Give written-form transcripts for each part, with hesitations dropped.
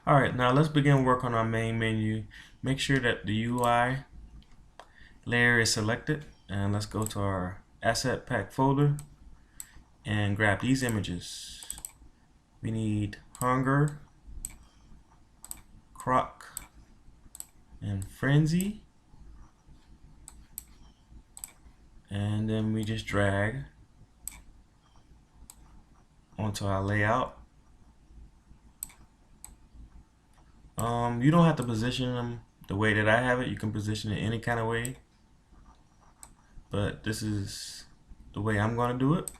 Alright, now let's begin work on our main menu. Make sure that the UI layer is selected, and let's go to our asset pack folder and grab these images. We need hunger, croc, and frenzy, and then we just drag onto our layout. You don't have to position them the way that I have it. You can position it any kind of way, but this is the way I'm going to do it.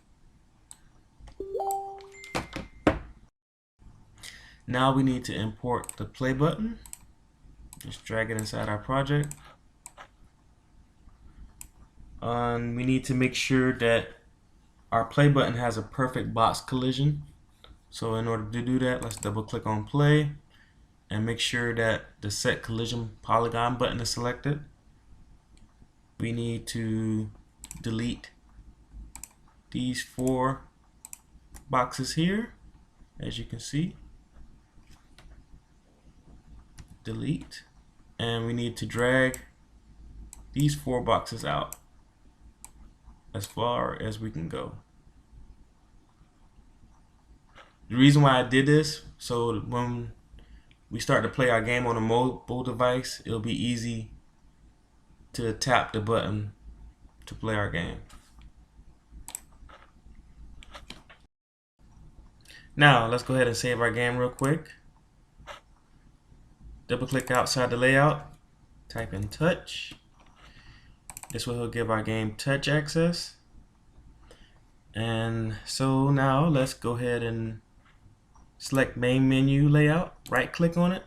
Now we need to import the play button. Just drag it inside our project. We need to make sure that our play button has a perfect box collision. So in order to do that, let's double click on play and make sure that the set collision polygon button is selected. We need to delete these 4 boxes here, as you can see. Delete, and we need to drag these 4 boxes out as far as we can go. The reason why I did this, so when we start to play our game on a mobile device, it'll be easy to tap the button to play our game. Now let's go ahead and save our game real quick. Double click outside the layout, type in touch. This will give our game touch access. And so now let's go ahead and select main menu layout, right click on it,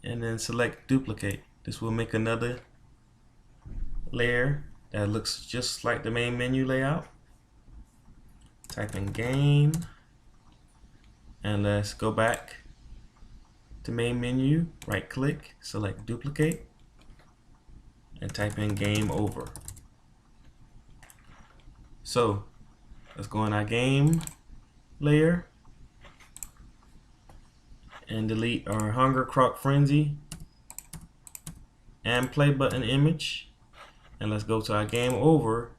and then select duplicate. This will make another layer that looks just like the main menu layout. Type in game, and let's go back to main menu, right click, select duplicate, and type in game over. So let's go in our game layer and delete our hunger, croc, frenzy, and play button image, and let's go to our game over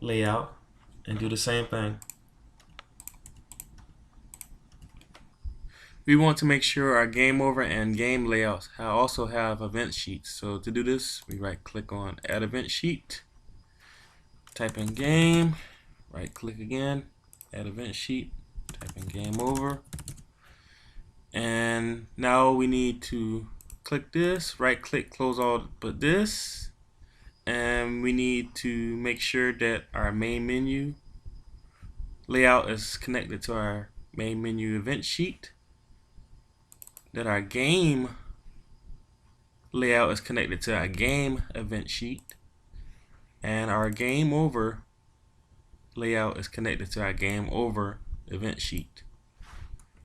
layout and do the same thing. We want to make sure our game over and game layouts also have event sheets. So to do this, we right click on add event sheet, type in game, right click again, add event sheet, type in game over, and now we need to click this, right click, close all but this, and we need to make sure that our main menu layout is connected to our main menu event sheet, that our game layout is connected to our game event sheet, and our game over layout is connected to our game over event sheet.